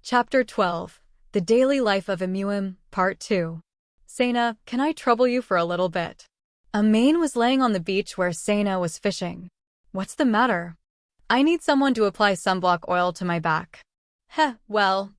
Chapter 12. The Daily Life of a Muim, Part 2. Sena, can I trouble you for a little bit? Amain was laying on the beach where Sena was fishing. What's the matter? I need someone to apply sunblock oil to my back. Well,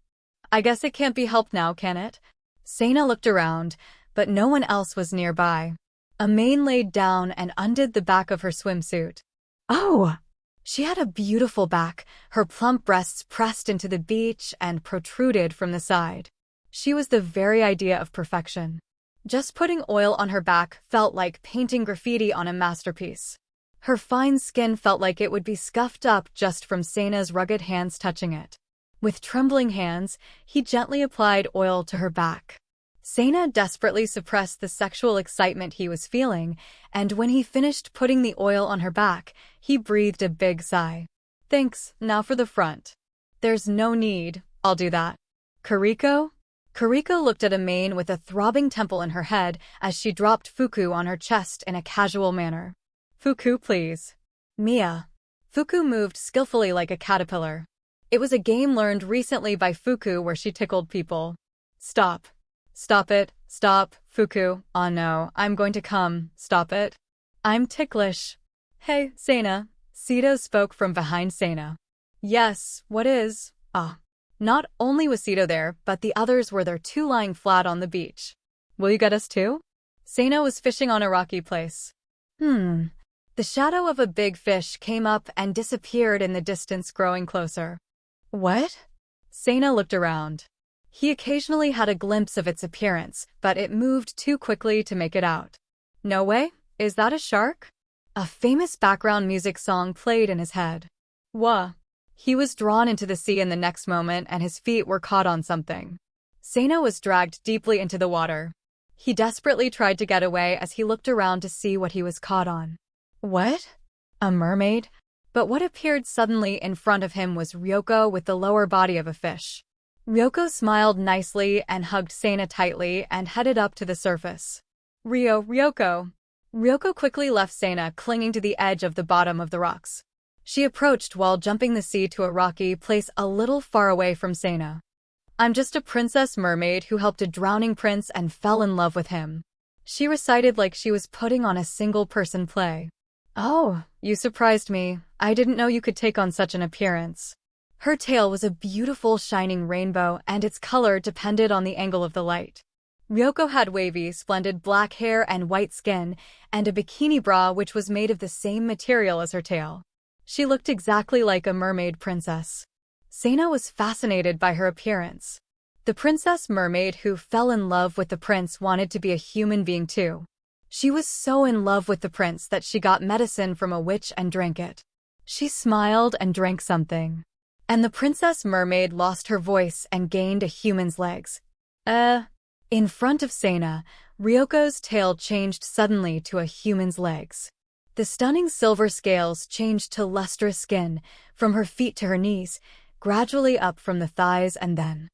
I guess it can't be helped now, can it? Sena looked around, but no one else was nearby. Amain laid down and undid the back of her swimsuit. Oh! She had a beautiful back, her plump breasts pressed into the beach and protruded from the side. She was the very idea of perfection. Just putting oil on her back felt like painting graffiti on a masterpiece. Her fine skin felt like it would be scuffed up just from Sena's rugged hands touching it. With trembling hands, he gently applied oil to her back. Sena desperately suppressed the sexual excitement he was feeling, and when he finished putting the oil on her back, he breathed a big sigh. Thanks, now for the front. There's no need, I'll do that. Kariko? Kariko looked at Amain with a throbbing temple in her head as she dropped Fuku on her chest in a casual manner. Fuku, please. Mia. Fuku moved skillfully like a caterpillar. It was a game learned recently by Fuku where she tickled people. Stop. Stop it. Stop, Fuku. Oh no, I'm going to come. Stop it. I'm ticklish. Hey, Sena. Sito spoke from behind Sena. Yes, what is? Not only was Sito there, but the others were there too, lying flat on the beach. Will you get us too? Sena was fishing on a rocky place. The shadow of a big fish came up and disappeared in the distance, growing closer. What? Sena looked around. He occasionally had a glimpse of its appearance, but it moved too quickly to make it out. No way? Is that a shark? A famous background music song played in his head. Wah! He was drawn into the sea in the next moment and his feet were caught on something. Sena was dragged deeply into the water. He desperately tried to get away as he looked around to see what he was caught on. What? A mermaid? But what appeared suddenly in front of him was Ryoko with the lower body of a fish. Ryoko smiled nicely and hugged Sena tightly and headed up to the surface. Ryoko. Ryoko quickly left Sena clinging to the edge of the bottom of the rocks. She approached while jumping the sea to a rocky place a little far away from Sena. I'm just a princess mermaid who helped a drowning prince and fell in love with him. She recited like she was putting on a single-person play. Oh, you surprised me. I didn't know you could take on such an appearance. Her tail was a beautiful shining rainbow and its color depended on the angle of the light. Ryoko had wavy, splendid black hair and white skin, and a bikini bra which was made of the same material as her tail. She looked exactly like a mermaid princess. Sena was fascinated by her appearance. The princess mermaid who fell in love with the prince wanted to be a human being too. She was so in love with the prince that she got medicine from a witch and drank it. She smiled and drank something. And the princess mermaid lost her voice and gained a human's legs. In front of Sena, Ryoko's tail changed suddenly to a human's legs. The stunning silver scales changed to lustrous skin, from her feet to her knees, gradually up from the thighs and then.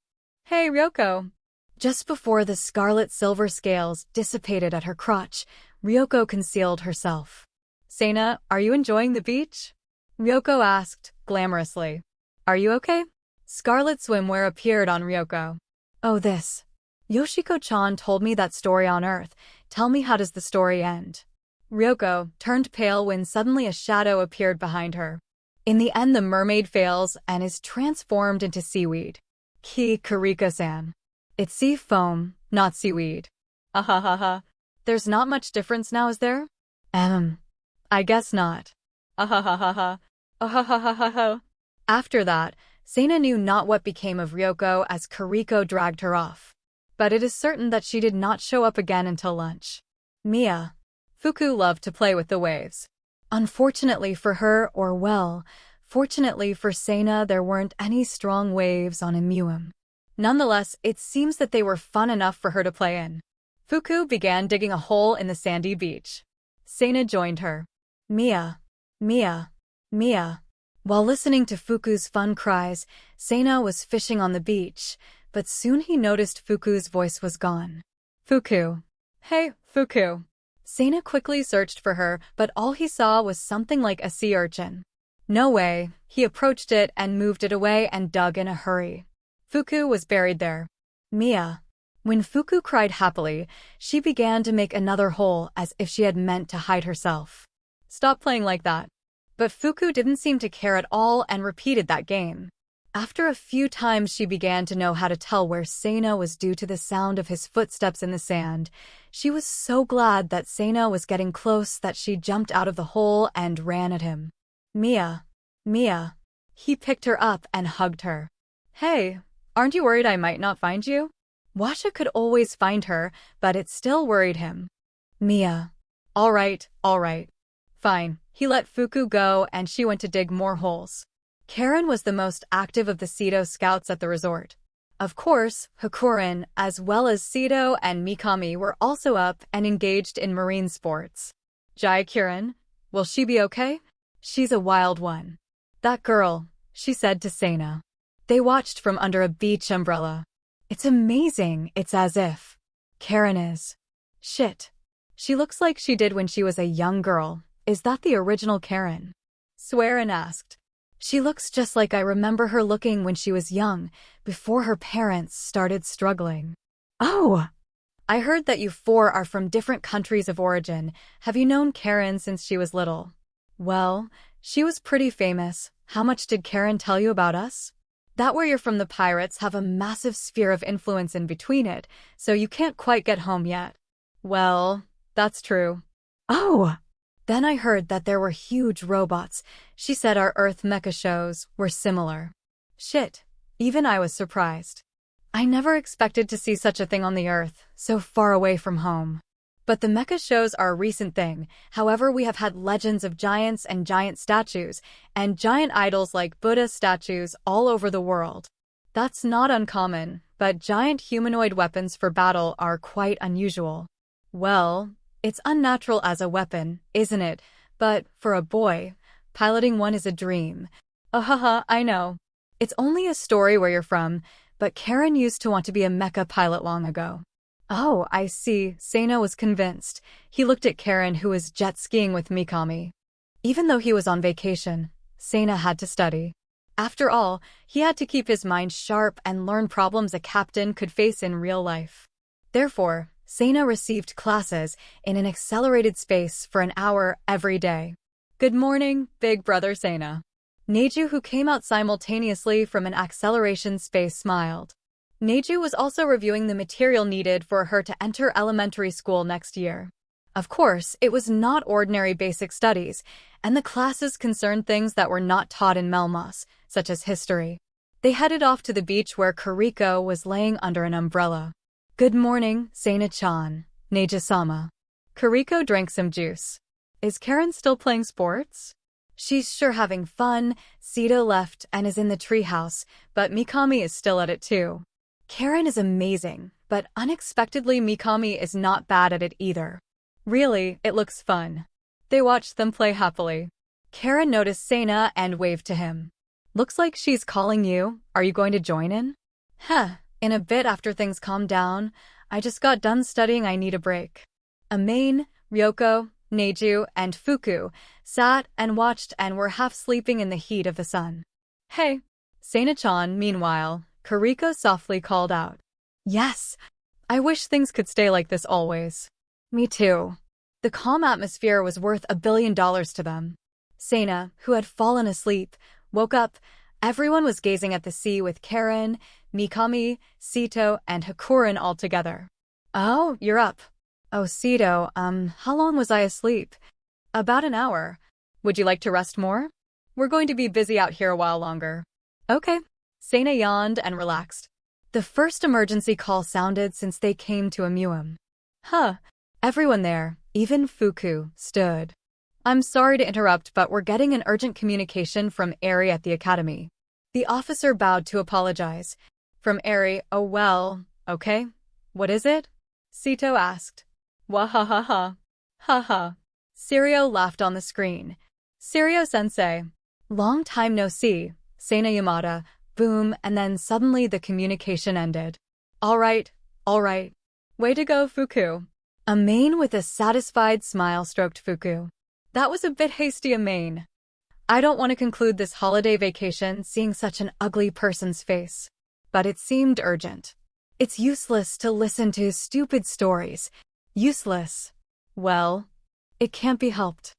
Hey, Ryoko! Just before the scarlet silver scales dissipated at her crotch, Ryoko concealed herself. Sena, are you enjoying the beach? Ryoko asked, glamorously. Are you okay? Scarlet swimwear appeared on Ryoko. Oh, this. Yoshiko-chan told me that story on Earth. Tell me, how does the story end? Ryoko turned pale when suddenly a shadow appeared behind her. In the end, the mermaid fails and is transformed into seaweed. Kariko-san. It's sea foam, not seaweed. There's not much difference now, is there? I guess not. After that, Sena knew not what became of Ryoko as Kariko dragged her off. But it is certain that she did not show up again until lunch. Mia. Fuku loved to play with the waves. Unfortunately for her, or well, fortunately for Sena, there weren't any strong waves on Muim. Nonetheless, it seems that they were fun enough for her to play in. Fuku began digging a hole in the sandy beach. Sena joined her. Mia. While listening to Fuku's fun cries, Sena was fishing on the beach, but soon he noticed Fuku's voice was gone. Fuku. Hey, Fuku. Sena quickly searched for her, but all he saw was something like a sea urchin. No way. He approached it and moved it away and dug in a hurry. Fuku was buried there. Mia. When Fuku cried happily, she began to make another hole as if she had meant to hide herself. Stop playing like that. But Fuku didn't seem to care at all and repeated that game. After a few times she began to know how to tell where Seina was due to the sound of his footsteps in the sand. She was so glad that Seina was getting close that she jumped out of the hole and ran at him. Mia. Mia. He picked her up and hugged her. Hey, aren't you worried I might not find you? Washa could always find her, but it still worried him. Mia. All right. Fine. He let Fuku go and she went to dig more holes. Karen was the most active of the Sito scouts at the resort. Of course, Hakurin, as well as Sito and Mikami, were also up and engaged in marine sports. Jai-Kirin, will she be okay? She's a wild one. That girl, she said to Seina. They watched from under a beach umbrella. It's amazing, it's as if Karen is. Shit. She looks like she did when she was a young girl. Is that the original Karen? Swearin asked. She looks just like I remember her looking when she was young, before her parents started struggling. Oh! I heard that you four are from different countries of origin. Have you known Karen since she was little? Well, she was pretty famous. How much did Karen tell you about us? That where you're from, the pirates have a massive sphere of influence in between it, so you can't quite get home yet. Well, that's true. Oh! Then I heard that there were huge robots. She said our Earth mecha shows were similar. Shit, even I was surprised. I never expected to see such a thing on the Earth, so far away from home. But the mecha shows are a recent thing. However, we have had legends of giants and giant statues, and giant idols like Buddha statues all over the world. That's not uncommon, but giant humanoid weapons for battle are quite unusual. Well, it's unnatural as a weapon, isn't it? But, for a boy, piloting one is a dream. I know. It's only a story where you're from, but Karen used to want to be a mecha pilot long ago. Oh, I see. Seina was convinced. He looked at Karen, who was jet skiing with Mikami. Even though he was on vacation, Seina had to study. After all, he had to keep his mind sharp and learn problems a captain could face in real life. Therefore, Seina received classes in an accelerated space for an hour every day. Good morning, big brother Seina. Neju, who came out simultaneously from an acceleration space, smiled. Neju was also reviewing the material needed for her to enter elementary school next year. Of course, it was not ordinary basic studies, and the classes concerned things that were not taught in Melmoss, such as history. They headed off to the beach where Kariko was laying under an umbrella. Good morning, Seina-chan, Neji-sama. Kariko drank some juice. Is Karen still playing sports? She's sure having fun. Sito left and is in the treehouse, but Mikami is still at it too. Karen is amazing, but unexpectedly Mikami is not bad at it either. Really, it looks fun. They watched them play happily. Karen noticed Seina and waved to him. Looks like she's calling you. Are you going to join in? In a bit after things calm down. I just got done studying, I need a break. Amain, Ryoko, Neju, and Fuku sat and watched and were half sleeping in the heat of the sun. Hey! Seina-chan, meanwhile, Kariko softly called out. Yes! I wish things could stay like this always. Me too. The calm atmosphere was worth $1 billion to them. Seina, who had fallen asleep, woke up. Everyone was gazing at the sea with Karen, Mikami, Sito, and Hakurin all together. Oh, you're up. Oh, Sito, how long was I asleep? About an hour. Would you like to rest more? We're going to be busy out here a while longer. Okay. Seina yawned and relaxed. The first emergency call sounded since they came to Amuim. Everyone there, even Fuku, stood. I'm sorry to interrupt, but we're getting an urgent communication from Eri at the academy. The officer bowed to apologize. From Eri, oh well, okay. What is it? Sito asked. Wahahaha. Haha. Sirio laughed on the screen. Sirio-sensei. Long time no see. Seina Yamada. Boom, and then suddenly the communication ended. All right. Way to go, Fuku. Amain with a satisfied smile stroked Fuku. That was a bit hasty, Amain. I don't want to conclude this holiday vacation seeing such an ugly person's face. but it seemed urgent. It's useless to listen to his stupid stories. Useless. Well, it can't be helped.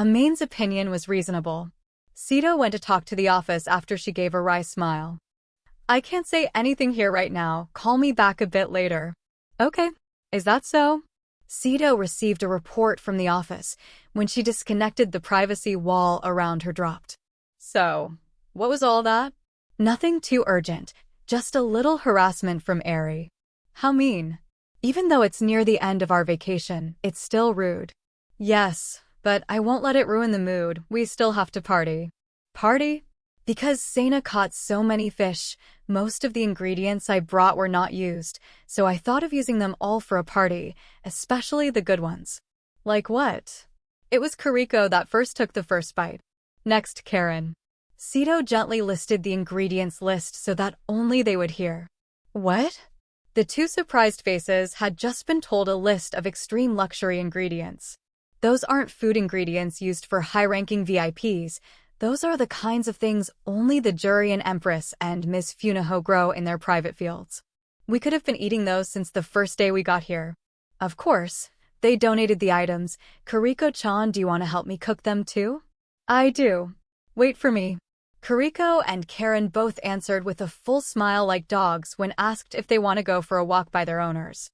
Main's opinion was reasonable. Sito went to talk to the office after she gave a wry smile. I can't say anything here right now. Call me back a bit later. Okay, is that so? Sito received a report from the office when she disconnected the privacy wall around her dropped. So, what was all that? Nothing too urgent, just a little harassment from Eri. How mean. Even though it's near the end of our vacation, it's still rude. Yes, but I won't let it ruin the mood. We still have to party. Party? Because Sana caught so many fish, most of the ingredients I brought were not used, so I thought of using them all for a party, especially the good ones. Like what? It was Kariko that first took the first bite. Next, Karen. Sito gently listed the ingredients list so that only they would hear. What? The two surprised faces had just been told a list of extreme luxury ingredients. Those aren't food ingredients used for high-ranking VIPs. Those are the kinds of things only the Jurian Empress and Ms. Funaho grow in their private fields. We could have been eating those since the first day we got here. Of course, they donated the items. Kariko-chan, do you want to help me cook them too? I do. Wait for me. Kariko and Karen both answered with a full smile like dogs when asked if they want to go for a walk by their owners.